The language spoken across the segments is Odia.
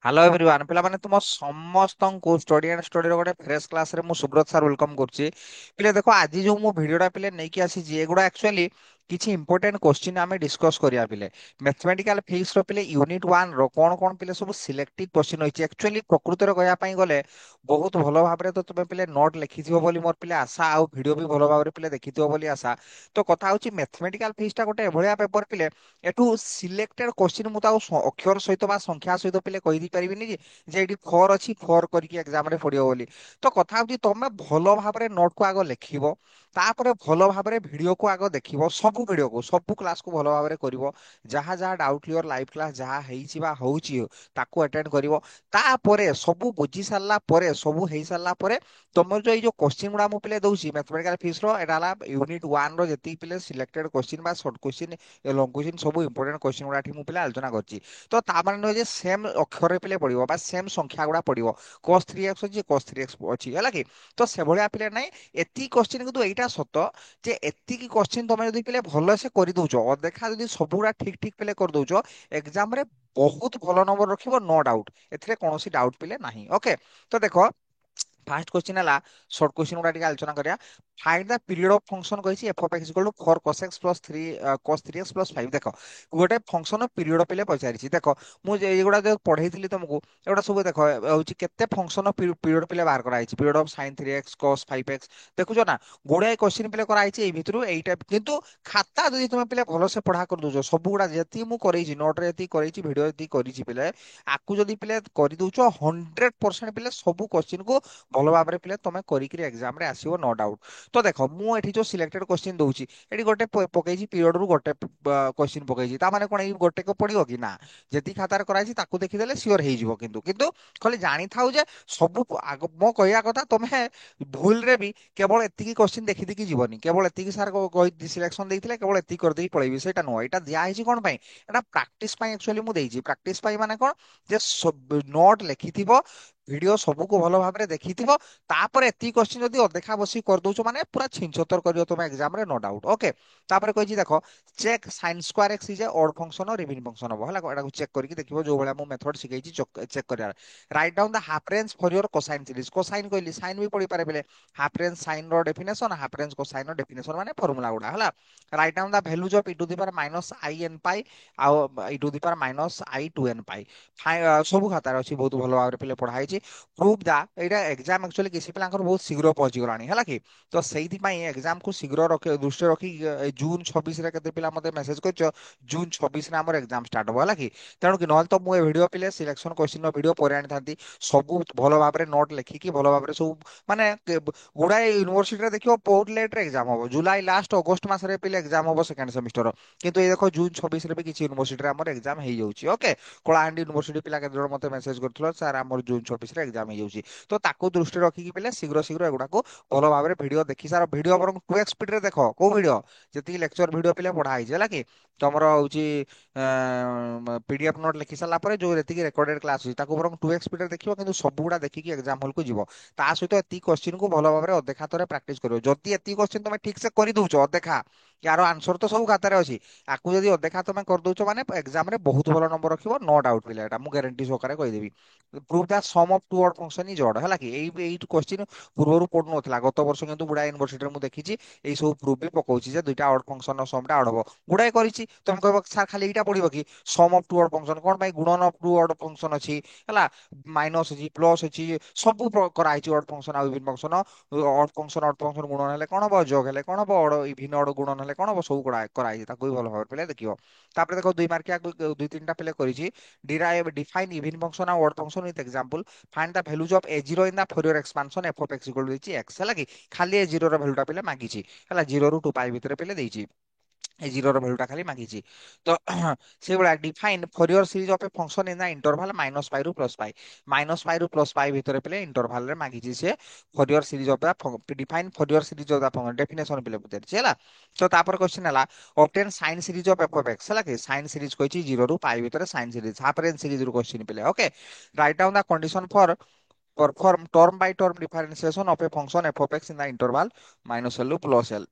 হ্যালো এভরিওয়ান ପିଲାମାନେ ତୁମ ସମସ୍ତଙ୍କୁ ଷ୍ଟଡି ଆଣ୍ଡ ଷ୍ଟଡିର ଗୋଟେ ଫ୍ରେଶ କ୍ଲାସରେ ମୁଁ ସୁବ୍ରତ ସାର୍ ୱେଲକମ୍ କରୁଛି। ପିଲେ ଦେଖ ଆଜି ଯୋଉ ମୁଁ ଭିଡ଼ିଓଟା ପିଲେ ନେଇକି ଆସିଛି ଏଗୁଡ଼ା ଆକ୍ଚୁଆଲି କିଛି ଇମ୍ପୋର୍ଟାଣ୍ଟ କ୍ୱେଶ୍ଚିନ୍ ଆମେ ଡିସ୍କସ୍ କରିବା ପିଲେ। ମ୍ୟାଥମେଟିକାଲ ଫିଜିକ୍ସର ପିଲେ ୟୁନିଟ୍ 1ର କ'ଣ କ'ଣ ପିଲେ ସବୁ ସିଲେକ୍ଟିଭ କ୍ୱେଶ୍ଚିନ୍ ରହିଛି। ଆକ୍ଚୁଆଲି ପ୍ରକୃତରେ କହିବା ପାଇଁ ଗଲେ ବହୁତ ଭଲ ଭାବରେ ତ ତୁମେ ପିଲେ ନୋଟ୍ ଲେଖିଥିବ ବୋଲି ମୋର ପିଲେ ଆଶା, ଆଉ ଭିଡ଼ିଓ ବି ଭଲ ଭାବରେ ପିଲେ ଦେଖିଥିବ ବୋଲି ଆଶା। ତ କଥା ହଉଛି ମ୍ୟାଥମେଟିକାଲ ଫିଜିକ୍ସଟା ଗୋଟେ ଏଭଳିଆ ପେପର ପିଲେ ଏଠୁ ସିଲେକ୍ଟେଡ କ୍ୱେଶ୍ଚିନ୍ ମୁଁ ତାକୁ ଅକ୍ଷର ସହିତ ବା ସଂଖ୍ୟା ସହିତ ପିଲେ କହିଦେଇ ପାରିବିନି ଯେ ଏଠି ଫୋର ଅଛି ଫୋର କରିକି ଏକ୍ସାମ ରେ ପଡିବ ବୋଲି। ତ କଥା ହଉଛି ତମେ ଭଲ ଭାବରେ ନୋଟ କୁ ଆଗ ଲେଖିବ, ତାପରେ ଭଲ ଭାବରେ ଭିଡିଓକୁ ଆଗ ଦେଖିବ, ସବୁ ଭିଡିଓକୁ ସବୁ କ୍ଲାସକୁ ଭଲ ଭାବରେ କରିବ। ଯାହା ଯାହା ଡାଉଟ କ୍ଲିୟର ଲାଇଭ କ୍ଲାସ ଯାହା ହେଇଛି ବା ହଉଛି ତାକୁ ଆଟେଣ୍ଡ କରିବ। ତାପରେ ସବୁ ବୁଝି ସାରିଲା ପରେ ସବୁ ହେଇ ସାରିଲା ପରେ ତମର ଯୋଉ ଏଇ ଯୋଉ କ୍ୱେଶ୍ଚିନ୍ ଗୁଡା ମୁଁ ପିଲେ ଦଉଛି ମ୍ୟାଥମେଟିକାଲ ଫିଜିକ୍ସ ର, ଏଟା ହେଲା ୟୁନିଟ୍ 1 ର ଯେତିକି ପିଲେ ସିଲେକ୍ଟେଡ କ୍ୱେଶ୍ଚିନ୍ ବା ସର୍ଟ କ୍ୱେଶ୍ଚିନ୍ ଲଙ୍ଗ କ୍ୱେଶ୍ଚିନ୍ ସବୁ ଇମ୍ପୋର୍ଟାଣ୍ଟ କ୍ୱେଶ୍ଚିନ୍ ଗୁଡା ଏଠି ମୁଁ ପିଲେ ଆଲୋଚନା କରିଛି। ତ ତା ମାନେ ନୁହେଁ ଯେ ସେମ୍ ଅକ୍ଷରରେ ପିଲେ ପଡିବ ବା ସେମ୍ ସଂଖ୍ୟା ଗୁଡା ପଡିବ। cos 3x ଅଛି cos 3x ଅଛି ହେଲା କି। ତ ସେଭଳିଆ ପିଲେ ନାହିଁ। ଏତିକି କ୍ୱେଶ୍ଚିନ୍ କିନ୍ତୁ ଏଇଟା ସତ ଯେ ଏତିକି କ୍ୱେଶ୍ଚିନ୍ ତମେ ଯଦି ପିଲେ ଭଲସେ କରିଦଉଛ, ଅଦେଖା ଯଦି ସବୁଗୁଡା ଠିକ ଠିକ ପିଲେ କରିଦଉଛ, ଏକ୍ସାମ ରେ ବହୁତ ଭଲ ନମ୍ବର ରଖିବ, ନୋ ଡାଉଟ। ଏଥିରେ କୌଣସି ଡାଉଟ ପିଲେ ନାହିଁ। ଓକେ, ତ ଦେଖ ଫାର୍ଷ୍ଟ क्वेश्चन है शॉर्ट क्वेश्चन गुड़ा टिके आलोचना करिया। Find the period of function कहिछि f of x equal to 4 cos x plus 3 cos 3x plus 5। देखो गोटे फंक्शन पीरियड पिले पचारिछि। देखो मु एगुडा जो पढेइथिली तुमको एगुडा सब देखो होछि केते फंक्शन पीरियड पिले बाहर करा आइछि। Period of sin 3x cos 5x देखुछो ना, गुडे क्वेश्चन पिले करा आइछि। एई भितरु एइटा किंतु खाता जदि तुम पिले भलो से पढ़ा कर दोछो, सब गुडा जेति मु करैछि नोट रे एति करैछि वीडियो एति करैछि पिले आकु जदि पिले करि दोछो 100% पिले सब क्वेश्चन को ଭଲ ଭାବରେ ପିଲେ ତମେ କରିକିରି ଏକ୍ସାମ ରେ ଆସିବ, नो डाउट। ତ ଦେଖ ମୁଁ ଏଠି ଯୋଉ ସିଲେକ୍ଟେଡ କ୍ୱେଶ୍ଚିନ୍ ଦଉଛି ଏଠି ଗୋଟେ ପକେଇଛି ପିରିୟଡ ରୁ ଗୋଟେ କ୍ୱେଶ୍ଚିନ୍ ପକେଇଛି। ତା ମାନେ କଣ ଏଇ ଗୋଟେ କ ପଡିବ କି ନା, ଯେତିକି ଖାତାରେ କରାଯାଇଛି ତାକୁ ଦେଖିଦେଲେ ସିଓର ହେଇଯିବ। କିନ୍ତୁ କିନ୍ତୁ ଖାଲି ଜାଣିଥାଉ ଯେ ସବୁ ମୋ କହିବା କଥା ତମେ ଭୁଲରେ ବି କେବଳ ଏତିକି କ୍ୱେଶ୍ଚିନ୍ ଦେଖିଦେଇକି ଯିବନି, କେବଳ ଏତିକି ସାର୍ ସିଲେକ୍ସନ ଦେଇଥିଲେ କେବଳ ଏତିକି କରିଦେଇକି ପଳେଇବି ସେଇଟା ନୁହଁ। ଏଇଟା ଦିଆ ହେଇଛି କଣ ପାଇଁ, ଏଟା ପ୍ରାକ୍ଟିସ ପାଇଁ ଆକ୍ଚୁଆଲି ମୁଁ ଦେଇଛି। ପ୍ରାକ୍ଟିସ ପାଇଁ ମାନେ କଣ, ଯେ ନୋଟ ଲେଖିଥିବ, ଭିଡିଓ ସବୁକୁ ଭଲ ଭାବରେ ଦେଖିଥିବ, ତାପରେ ଏତିକି क्वेश्चन ଯଦି ଅଦେଖା ବସି କରିଦଉଛ ମାନେ ପୁରା ଛିଞ୍ଚତର କରିବ ତମେ ଏକ୍ସାମ ରେ, नो डाउट। ଓକେ, ତାପରେ କହିଛି ଦେଖ check sin square x is a odd function और इवन फंक्शन हबो ହେଲା। ଏଟାକୁ ଚେକ୍ କରିକି ଦେଖିବ ଯୋଉ ଭଳିଆ ମୁଁ मेथड ଶିଖେଇଛି ଚେକ୍ କରିବାର। Right down the half range for your cosine series. Cosine କହିଲି साइन भी पढ़ी पारे बेले हाफ रेंज साइन रो डेफिनेशन, हाफ रेंज कोसाइन रो डेफिनेशन माने फार्मूला गुडा होला। Right down the values of e to the power minus i n पाई आ e to the power minus i 2 n pi. ସବୁ ଖାତାରେ ଅଛି, ବହୁତ ଭଲ ଭାବରେ ପିଲେ ପଢା ହେଇଛି। ପ୍ରୁଭ୍ ଦା ଏଇଟା ଏକ୍ସାମ ଆକ୍ଚୁଆଲି କିଛି ପିଲାଙ୍କର ବହୁତ ଶୀଘ୍ର ପହଞ୍ଚି ଗଲାଣି ହେଲା କି। ତ ସେଇଥିପାଇଁ ଏକ୍ସାମ କୁ ଶୀଘ୍ର ଦୃଷ୍ଟିରେ ରଖି ଜୁନ 26 ରେ କେତେ ପିଲା ମତେ ମେସେଜ କରିଛ, ଜୁନ 26 ରେ ଆମର ଏକ୍ସାମ ଷ୍ଟାର୍ଟ ହବ ହେଲା କି। ତେଣୁ କି ନହେଲେ ତ ମୁଁ ଏ ଭିଡିଓ ପିଲେ ସିଲେକ୍ସନ କ୍ୱେଶ୍ଚିନ୍ ର ଭିଡିଓ ପରେ ଆଣିଥାନ୍ତି। ସବୁ ଭଲ ଭାବରେ ନୋଟ ଲେଖିକି ଭଲ ଭାବରେ ସବୁ ମାନେ ଗୁଡାଏ ୟୁନିଭର୍ସିଟିରେ ଦେଖିବ ବହୁତ ଲେଟ୍ ରେ ଏକ୍ସାମ ହବ, ଜୁଲାଇ ଲାଷ୍ଟ ଅଗଷ୍ଟ ମାସରେ ପିଲେ ଏକ୍ସାମ ହବ ସେକେଣ୍ଡ ସେମିଷ୍ଟର। କିନ୍ତୁ ଏଇ ଦେଖ ଜୁନ 26 ରେ ବି କିଛି ୟୁନିଭର୍ସିଟିରେ ଆମର ଏକ୍ସାମ ହେଇଯାଉଛି। ଓକେ, କଳାହାଣ୍ଡି ୟୁନିଭର୍ସିଟି ପିଲା କେତେ ଜଣ ମତେ ମେସେଜ କରିଥିଲ ସାର୍ ଆମର ଜୁନ 26 ରେ ଏକ୍ସାମ ହେଇଯାଉଛି। ତ ତାକୁ ଦୃଷ୍ଟିରେ ରଖିକି ପିଲେ ଶୀଘ୍ର ଶୀଘ୍ର ଏଗୁଡାକୁ ଭଲ ଭାବରେ ଭିଡିଓ ଦେଖି ସାର। ଭିଡିଓ ବରଂ 2x ସ୍ପିଡ ରେ ଦେଖ, କୋଉ ଭିଡିଓ, ଯେତିକି ଲେକ୍ଚର ଭିଡିଓ ପିଲେ ପଢା ହେଇଛି ହେଲା କି। ତମର ହଉଛି ପିଡିଏଫ ନୋଟ ଲେଖି ସାରିଲା ପରେ ଯୋଉ ଯେତିକି ରେକର୍ଡେଡ କ୍ଲାସ ଅଛି ତାକୁ ବରଂ 2x ସ୍ପିଡ ରେ ଦେଖିବ, କିନ୍ତୁ ସବୁଗୁଡା ଦେଖିକି ଏକ୍ସାମ ହଲକୁ ଯିବ। ତା ସହିତ ଏତିକି କ୍ୱେଶ୍ଚିନ୍ କୁ ଭଲ ଭାବରେ ଅଦେଖା ଥରେ ପ୍ରାକ୍ଟିସ କରିବ। ଯଦି ଏତିକି କ୍ୱେଶ୍ଚିନ୍ ତମେ ଠିକ ସେ କରିଦଉଛ ଅଦେଖା, ୟାର ଆନ୍ସର ତ ସବୁ ଖାତାରେ ଅଛି, ଆକୁ ଯଦି ଅଦେଖା ତମେ କରିଦଉଛ ମାନେ ଏକ୍ସାମ ରେ ବହୁତ ଭଲ ନମ୍ବର ରଖିବ, नो डाउट ପିଲା। ଏଟା ମୁଁ ଗ୍ୟାରେଣ୍ଟି ସହକାରେ କହିଦେବି। Prove the sum of two odd function is odd ହେଲା କି। ଏଇ क्वेश्चन ପୂର୍ବରୁ ପଡୁନଥିଲା, ଗତ ବର୍ଷ କିନ୍ତୁ ଗୁଡା ୟୁନିଭର୍ସିଟିରେ ମୁଁ ଦେଖିଛି ଏଇ ସବୁ ପ୍ରୁଫ୍ ବି ପକଉଛି ଯେ ଦୁଇଟା ଅଡ୍ ଫଂକ୍ସନ ସମ୍ ଟା ଅଡ୍ ହବ। ଗୁଡାଏ କରିଛି, ତମେ କହିବ ସାର୍ ଖାଲି ଏଇଟା ପଡିବ କି ସମ୍ ଅଫ ଟୁ ଅଡ୍ ଫଂକ୍ସନ, କଣ ପାଇଁ ଗୁଣନ ଅଫ ଟୁ ଅଡ୍ ଫଂକ୍ସନ ଅଛି ହେଲା, ମାଇନସ ଅଛି ପ୍ଲସ ଅଛି, ସବୁ କରାହେଇଛି ଅଡ୍ ଫଂକ୍ସନ ଆଉ ଇଭିନ୍ ଫଂକ୍ସନ। ଅଡ୍ ଫଂକ୍ସନ ଗୁଣନ ହେଲେ କଣ ହବ, ଯୋଗ ହେଲେ କଣ ହବ, ଅଡ ଇଭିନ୍ ଅଡ୍ ଗୁଣନ ହେଲେ କଣ ହବ, ସବୁ କରାହେଇଛି। ତାକୁ ବି ଭଲ ଭାବରେ ପିଲେ ଦେଖିବ। ତାପରେ ଦେଖ 2 ମାର୍କିଆ 2-3ଟା ପିଲେ କରିଛି। define even function and odd function with example, find the values of a0 in the Fourier expansion f of x equal to x ହେଲା କି। ଖାଲି a0 ର ଭ୍ୟାଲୁ ଟା ପିଲେ ମାଗିଛି ହେଲା, 0 ରୁ 2 ପାଇ ଭିତରେ ପିଲେ ଦେଇଛି, ଏ ଜିରୋ ର ଭ୍ୟାଲୁ ଟା ଖାଲି ମାଗିଛି। ତ ସେଇଭଳିଆ define Fourier series of a function in the interval minus pi ରୁ ପ୍ଲସ ପାଇ। ମାଇନସ ପାଇ ରୁ ପ୍ଲସ ପାଇ ଭିତରେ ପିଲେ ଇଣ୍ଟରଭାଲ ରେ ମାଗିଛି ସେ Fourier series of define Fourier series of the definition ପିଲେ ପଚାରିଛି ହେଲା। ତ ତାପରେ କ୍ୱେଶ୍ଚନ ହେଲା obtain sin series of f of x ହେଲା କି। sin series କହିଛି 0 ରୁ ପାଇ ଭିତରେ sin series, half range series ରୁ କ୍ୱେଶ୍ଚନ ପିଲେ। Okay, write down the condition for perform term by term differentiation of a function f of x in the interval minus l to plus l।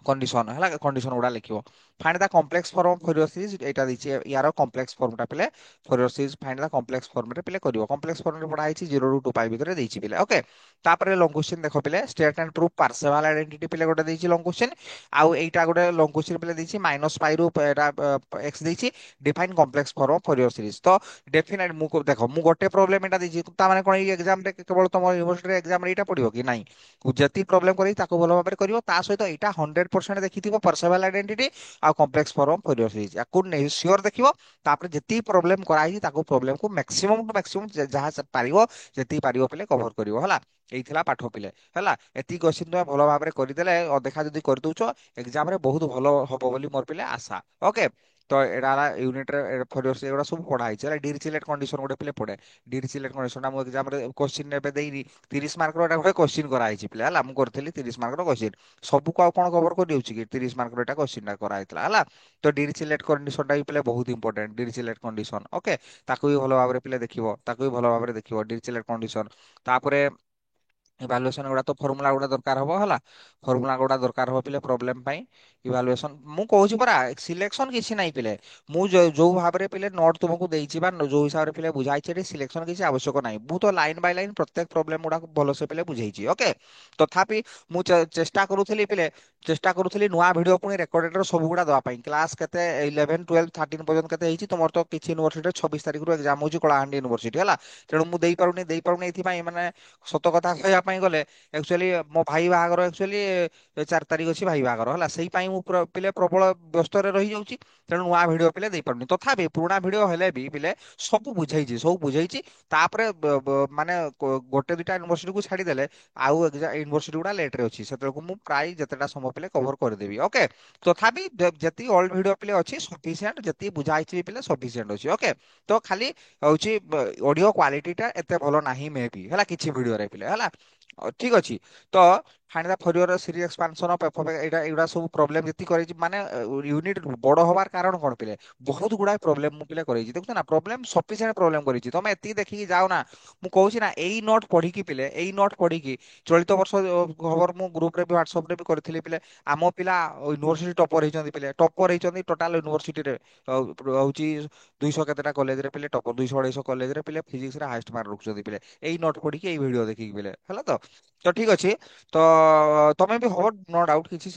Condition है कंडीशन गुड़ा लिखो find the complex form of Fourier series एटा दीची यार कॉम्प्लेक्स फॉर्मटा पिले Fourier series find the complex form रे पिले करिवो कॉम्प्लेक्स फॉर्म रे पढ़ा आइची 0 ରୁ 2 पाई भितर देइची पिले ओके तापर लॉन्ग क्वेश्चन देखो पिले state and proof partial identity पिले गोटे देइची लॉन्ग क्वेश्चन आउ एटा गोटे लॉन्ग क्वेश्चन पिले देइची माइनस पाई ରୁ एटा x देइची define complex form of Fourier series तो डेफिनेट मु देखो मु गोटे प्रॉब्लम एटा देइची ता माने कोन ई एग्जाम रे केवल तुम यूनिवर्सिटी एग्जाम रे एटा पडियो कि नाही जति प्रॉब्लम करी ताको भलो भाबरे करिवो ता सहित एटा 100% देखिथिबो पार्शियल आइडेंटिटी आ कॉम्प्लेक्स फॉर्म फोरियर सीरीज याकू नहीं श्योर देखिबो तापर जति प्रॉब्लम कराई ताको प्रॉब्लम को मैक्सिमम टू मैक्सिमम जहाँ से पारिबो जति पारिबो पिले कवर करिवो हला एइथिला पाठ पिले हला एति क्वेश्चन तुम भलो भाबरे करिदेले अदेखा जदि कर दउचो एग्जाम रे बहुत भलो हबो बोली मोर पिले आशा ओके तो एडा यूनिट रे फोरियर सीरीज एगुडा सब पढ़ा हिचे डिरिचलेट कंडीशन गोटे पिले पढ़े डिरिचलेट कंडीशन ना मो एग्जाम रे क्वेश्चन नेबे देइनी 30 मार्क रो एटा गोटे क्वेश्चन करा हिची पिले हला मु करथली 30 मार्क रो क्वेश्चन सबु को कौन कवर कर दिउची कि 30 मार्क रो एटा क्वेश्चन करा हितला हला तो डिरिचलेट कंडीशन टा भी पिले बहुत इंपोर्टेंट डिरिचलेट कंडीशन ओके ताकू भी भलो भाबरे पिले देखिबो ताकू भी भलो भाबरे देखिबो डिरिचलेट कंडीशन तापरे इवालुएशन गुड़ा तो फॉर्मूला गुड़ा दरकार हबो हला फॉर्मूला गुड़ा दरकार हो पिले प्रॉब्लम पाई इवालुएशन मु कहूची परा सिलेक्शन किछि नाही पिले मु जो भाबरे पिले नोट तुमको देइची बा जो हिसाब रे पिले बुझाई छे सिलेक्शन किछि आवश्यक नाही मु तो लाइन बाय लाइन प्रत्येक प्रॉब्लम गुड़ा को भलो से पिले बुझाइची ओके तथापि मु चेष्टा करूथली पिले चेष्टा करूथली नुआ वीडियो पुनी रेकॉर्डेड सब गुड़ा दवा पाई क्लास केते 11 12 13 पर्यंत केते हिची तुमर तो किछि यूनिवर्सिटी 26 तारिख रो एग्जाम होची कलाहांडी यूनिवर्सिटी हला तेणु मु देई पारुनी एथि पाई माने सत कथा कहया पाई गले एक्चुअली मो भाई बाहागर एक्चुअली 4 तारिख अछि भाई बाहागर हला सेही पाई मु पिले प्रबल व्यस्त रे रही जाउची तेणु नुआ वीडियो पिले देई पारुनी तथापि पुराना वीडियो हेले भी पिले सब बुझाइची तापरे माने गोटे दुटा यूनिवर्सिटी को छाडी देले आउ यूनिवर्सिटी गुडा लेट रे अछि सेतलको मु प्राय जतेटा समय पिले कवर कर देबी ओके तथापि जति ओल्ड वीडियो पिले अछि सफिशिएंट जति बुझाइची पिले सफिशिएंट अछि ओके तो खाली हଉଛି ऑडियो क्वालिटी टा एते भलो नाही मे भी हला किछि वीडियो रे पिले हला ठीक अछि तो find the Fourier series expansion of F एटा एगुडा सब प्रॉब्लम जति करै माने यूनिट बड़ होबार कारण कोन पिले बहुत गुडा प्रॉब्लम मु पिले करै देखु ना प्रॉब्लम सफिशिएंट प्रॉब्लम करै छी तमे एति देखि जाओ ना मु कहू छी ना एई नोट पढी की पिले एई नोट पढी की चलित वर्ष खबर मु ग्रुप रे भी व्हाट्सएप रे भी करथिली पिले आमो पिला यूनिवर्सिटी टॉपर हेचंदी पिले टॉपर हेचंदी टोटल यूनिवर्सिटी रे हଉଛି 200 केतेटा कॉलेज रे पिले टॉपर 200 250 कॉलेज रे पिले फिजिक्स रे हाईएस्ट मार्क रखुछंदी पिले एई नोट पढी की एई वीडियो देखि पिले हला तो ठीक अछि तो तमे भी हो नो डाउट किछि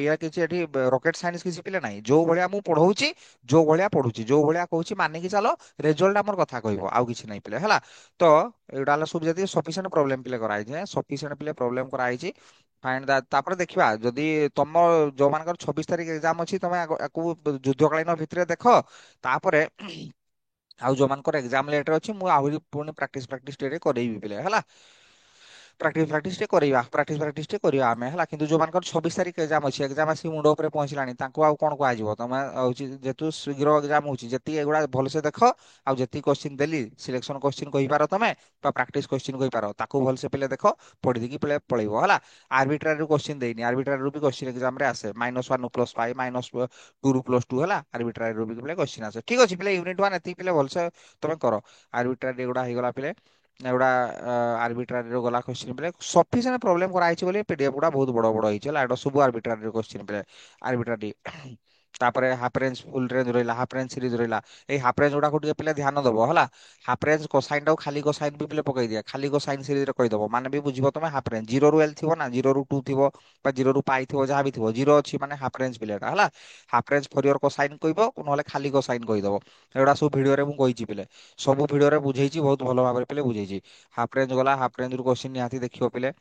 या किछि एठी रॉकेट साइंस किछि पिले नाही जो भलिया मु पढौची जो भलिया पढुची जो भलिया कहूची माने कि चलो रिजल्ट हमर कथा कहबो आउ किछि नाही पिले हला तो एडाला सब जति सफिशिएंट प्रॉब्लम पिले कराई जे सफिशिएंट पिले प्रॉब्लम कराई छि फाइंड दैट तापर देखिबा जदि तुम जो मानकर 26 तारिख एग्जाम अछि तमे आकु युद्धकालीन भितरे देखो तापरे ଆଉ ଯୋଉମାନଙ୍କର ଏକ୍ଜାମ ଲେଟର ଅଛି ମୁଁ ଆହୁରି ପୁଣି ପ୍ରାକ୍ଟିସ ଟେ କରେଇବି ପିଲେ ହେଲା ପ୍ରାକ୍ଟିସ ଟେ କରିବା ଆମେ ହେଲା କିନ୍ତୁ ଯୋଉମାନଙ୍କର 26 ତାରିଖ ଏକ୍ଜାମ ଅଛି ଏକ୍ଜାମ ଆସି ମୁଣ୍ଡ ଉପରେ ପହଞ୍ଚିଲାଣି ତାଙ୍କୁ ଆଉ କଣ କୁହାଯିବ ତମେ ହଉଛି ଯେହେତୁ ଶୀଘ୍ର ଏକ୍ଜାମ ହଉଛି ଯେତିକି ଏଗୁଡା ଭଲସେ ଦେଖ ଆଉ ଯେତିକି କୋଶ୍ଚିନ୍ ଦେଲି ସିଲେକ୍ସନ କୋଶ୍ଚିନ୍ କହିପାର ତମେ ବା ପ୍ରାକ୍ଟିସ କୋଶ୍ଚିନ୍ କହିପାର ତାକୁ ଭଲସେ ପିଲେ ଦେଖ ପଢିଦେଇକି ପିଲେ ପଳେଇବ ହେଲା ଆର୍ବିଟ୍ରାରୀ କୋଶ୍ଚିନ୍ ଦେଇନି ଆର୍ବିଟ୍ରାରୀ ରୁ ବି କୋଶ୍ଚିନ୍ ଏକ୍ଜାମ ରେ ଆସେ -1 ରୁ +5 -2 ରୁ +2 ହେଲା ଆର୍ବିଟ୍ରାରୀ ରୁ ବି ପିଲେ କୋଶ୍ଚିନ୍ ଆସେ ଠିକ ଅଛି ପିଲେ ୟୁନିଟ୍ 1 ଏତିକି ପିଲେ ଭଲସେ ତମେ କର ଆର୍ବିଟ୍ରାରୀ ଏଗୁଡା ହେଇଗଲା ପିଲେ एगुड़ा आर्बिट्रारी रो गला क्वेश्चन पे सफिशिएंट प्रॉब्लम करा आइछ बोली पीडीएफ गुड़ा बहुत बड़ बड़ होइछ एटा सब आर्बिट्रारी रो क्वेश्चन पे आर्बिट्रारी तापरे हाफ रेंज फुल रेंज रहिला हाफ रेंज सीरीज रहिला ए हाफ रेंज गुड़ा को टिके पिले ध्यान दबो हला हाफ रेंज कोसाइन टा खाली कोसाइन भी पिले पकई दिया खाली कोसाइन सीरीज रे कहि दबो माने भी बुझिबो तमे हाफ रेंज 0 ରୁ l थिबो ना 0 ରୁ 2 थिबो बा 0 ରୁ पाई थिबो जहा भी थिबो 0 अछि माने हाफ रेंज पिलेटा हला हाफ रेंज फॉर कोसाइन कहबो नहले खाली कोसाइन कहि दबो एडा सब वीडियो रे मु कहिची पिले सब वीडियो रे बुझेइची बहुत भलो भाबरे पिले बुझेइची हाफ रेंज गला हाफ रेंज रू क्वेश्चन निहाती देखियो पिले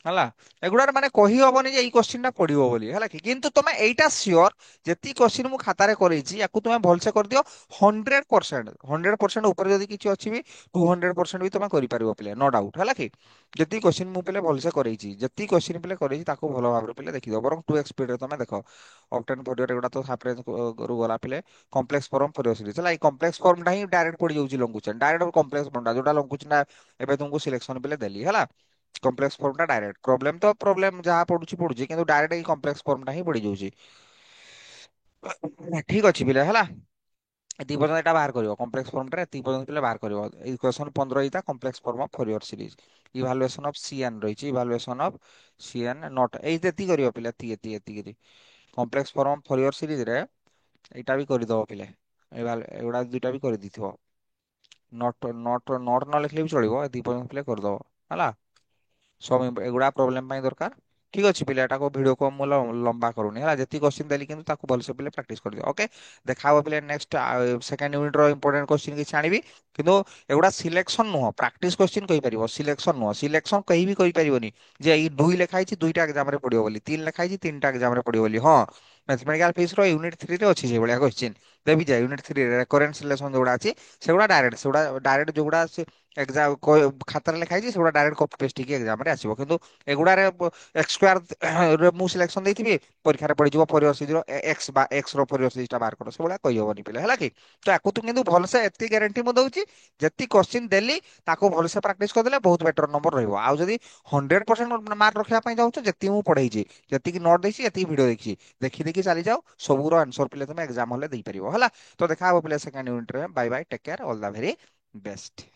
ହେଲା ଏଗୁଡା ମାନେ କହି ହବନି ଯେ ଏଇ କ୍ୱେଶ୍ଚିନ୍ ଟା ପଡିବ ବୋଲି ହେଲା କି କିନ୍ତୁ ତମେ ଏଇଟା ସିଓର ଯେତିକି କ୍ୱେଶ୍ଚିନ୍ ମୁଁ ଖାତାରେ କରେଇଛି ୟାକୁ ତମେ ଭଲସେ କରିଦିଅ 100% ଉପରେ ଯଦି କିଛି ଅଛି ବି 200% ବି ତମେ କରିପାରିବ ପିଲେ नो डाउट ହେଲା କି ଯେତିକି କ୍ୱେଶ୍ଚିନ୍ ମୁଁ ପିଲେ ଭଲସେ କରେଇଛି ଯେତିକି କ୍ୱେଶ୍ଚିନ୍ ପିଲେ କରେଇଛି ତାକୁ ଭଲ ଭାବରେ ପିଲେ ଦେଖିଦିଅ ବରଂ 2x ସ୍ପିଡ୍ ରେ ତମେ ଦେଖ ଅବଟେନ୍ ଫରିୟର ଏଗୁଡା ତ ହାଫ ରେଞ୍ଜ ରୁ ଗଲା ପିଲେ କମ୍ପ୍ଲେକ୍ସ ଫର୍ମ ଫରିୟର ସିରିଜ ହେଲା ଏଇ କମ୍ପ୍ଲେକ୍ସ ଫର୍ମ ଟା ହିଁ ଡାଇରେକ୍ଟ ପଡି ଯାଉଛି long question direct complex form ଟା ଯୋଉଟା ଲଙ୍ଗ କ୍ୱେଶ୍ଚନ ଟା ଏବେ ତୁମକୁ ସିଲେକ୍ସନ ପିଲେ ଦେଲି ହେଲା कॉम्प्लेक्स फॉर्म टा डायरेक्ट प्रॉब्लम तो प्रॉब्लम जहां पडुची पडुची किंतु डायरेक्ट ई कॉम्प्लेक्स फॉर्म टा ही पड़ी जाउची ठीक अछि बिले हला ଏତିକି ପର୍ଯ୍ୟନ୍ତ ଏଇଟା ବାହାର କରିବ କମ୍ପ୍ଲେକ୍ସ ଫର୍ମଟା ଏତିକି ପର୍ଯ୍ୟନ୍ତ ପିଲା ବାହାର କରିବ। ଇକ୍ୱେସନ 15 ଏଇଟା complex form of Fourier series. Evaluation of C N ରହିଛି, ଇଭାଲୁଏସନ ଅଫ ସିଏନ୍ ନଟ୍, ଏଇ ଏତିକି କରିବ ପିଲା, ଏତିକି ଏତିକି ଏତିକି। କମ୍ପ୍ଲେକ୍ସ ଫର୍ମ ଅଫ ଫୋରିୟର ସିରିଜରେ ଏଇଟା ବି କରିଦବ ପିଲା, ଏଗୁଡ଼ା ଦୁଇଟା ବି କରିଦେଇଥିବ। ନଟ୍ ନଟ୍ ନଟ୍ ନ ଲେଖିଲେ ବି ଚଳିବ, ଏତିକି ପର୍ଯ୍ୟନ୍ତ ପିଲା କରିଦବ ହେଲା। ସବୁ ଏଗୁଡ଼ା ପ୍ରୋବ୍ଲେମ ପାଇଁ ଦରକାର। ଠିକ ଅଛି ପିଲା, ଏଟାକୁ ଭିଡ଼ିଓକୁ ମୁଁ ଲମ୍ବା କରୁନି ହେଲା, ଯେତିକି କ୍ୱଶ୍ଚିନ୍ ଦେଲି କିନ୍ତୁ ତାକୁ ଭଲସେ ପିଲା ପ୍ରାକ୍ଟିସ କରିଦିଅ। ଓକେ, ଦେଖା ହବ ପିଲା ନେକ୍ସଟ ସେକେଣ୍ଡ ୟୁନିଟ୍ର ଇମ୍ପୋର୍ଟାଣ୍ଟ କ୍ୱଶ୍ଚିନ୍ କିଛି ଆଣିବି। କିନ୍ତୁ ଏଗୁଡ଼ା ସିଲେକ୍ସନ ନୁହଁ, ପ୍ରାକ୍ଟିସ କ୍ୱଶ୍ଚିନ୍ କହିପାରିବ, ସିଲେକ୍ସନ ନୁହଁ। ସିଲେକ୍ସନ କେହି ବି କହିପାରିବନି ଯେ ଏଇ 2 ଲେଖା ହେଇଛି 2ଟା ଏକ୍ଜାମରେ ପଡ଼ିବ ବୋଲି, 3 ଲେଖା ହେଇଛି 3ଟା ଏକ୍ଜାମରେ ପଡ଼ିବ ବୋଲି। ହଁ, ମ୍ୟାଥମେଟିକାଲ ଫିଜିକ୍ସର ୟୁନିଟ୍ 3ରେ ଅଛି ସେଇଭଳିଆ କ୍ୱଶ୍ଚିନ୍। ଦେବି ଯା ୟୁନିଟ୍ 3ରେ ରେକରେନ୍ସ ରିଲେସନ ଯୋଉଟା ଅଛି ସେଗୁଡ଼ା ଡାଇରେକ୍ଟ ଯୋଉଗୁଡ଼ା ଏକ୍ଜାମ ଖାତାରେ ଲେଖା ହେଇଛି ସେଗୁଡ଼ା ଡାଇରେକ୍ଟ କପି ପେଷ୍ଟ ହେଇକି ଏକ୍ଜାମରେ ଆସିବ। କିନ୍ତୁ ଏଗୁଡ଼ାରେ ଏକ୍ସ ସ୍କୋୟାର ରେ ମୁଁ ସିଲେକ୍ସନ ଦେଇଥିବି, ପରୀକ୍ଷାରେ ପଡ଼ିଯିବ ଫୋରିୟର ସିରିଜର ଏକ୍ସ ବା ଏକ୍ସ ର ଫୋରିୟର ସିରିଜଟା ବାହାର କର, ସେଭଳିଆ କହିହବନି ପିଲା ହେଲା କି। ତ ଆକୁ ତୁ କିନ୍ତୁ ଭଲସେ ଏତିକି ଗ୍ୟାରେଣ୍ଟି ମୁଁ ଦଉଛି, ଯେତିକି କ୍ୱଶ୍ଚିନ୍ ଦେଲି ତାକୁ ଭଲସେ ପ୍ରାକ୍ଟିସ କରିଦେଲେ ବହୁତ ବେଟର ନମ୍ବର ରହିବ। ଆଉ ଯଦି 100% ମାର୍କ ରଖିବା ପାଇଁ ଚାହୁଁଛ, ଯେତିକି ମୁଁ ପଢେଇଛି, ଯେତିକି ନୋଟ୍ ଦେଇଛି, ଯେତିକି ଭିଡ଼ିଓ ଦେଖିଛି, ଦେଖି ଦେଖି ଚାଲିଯାଉ, ସବୁର ଆନ୍ସର ପିଲା ତମେ ଏକ୍ଜାମ ହଲେ ଦେଇପାରିବ ହେଲା। ତ ଦେଖା ହବ ପିଲା ସେକେଣ୍ଡ ୟୁନିଟ୍ରେ। Bye bye, take care, all the very best.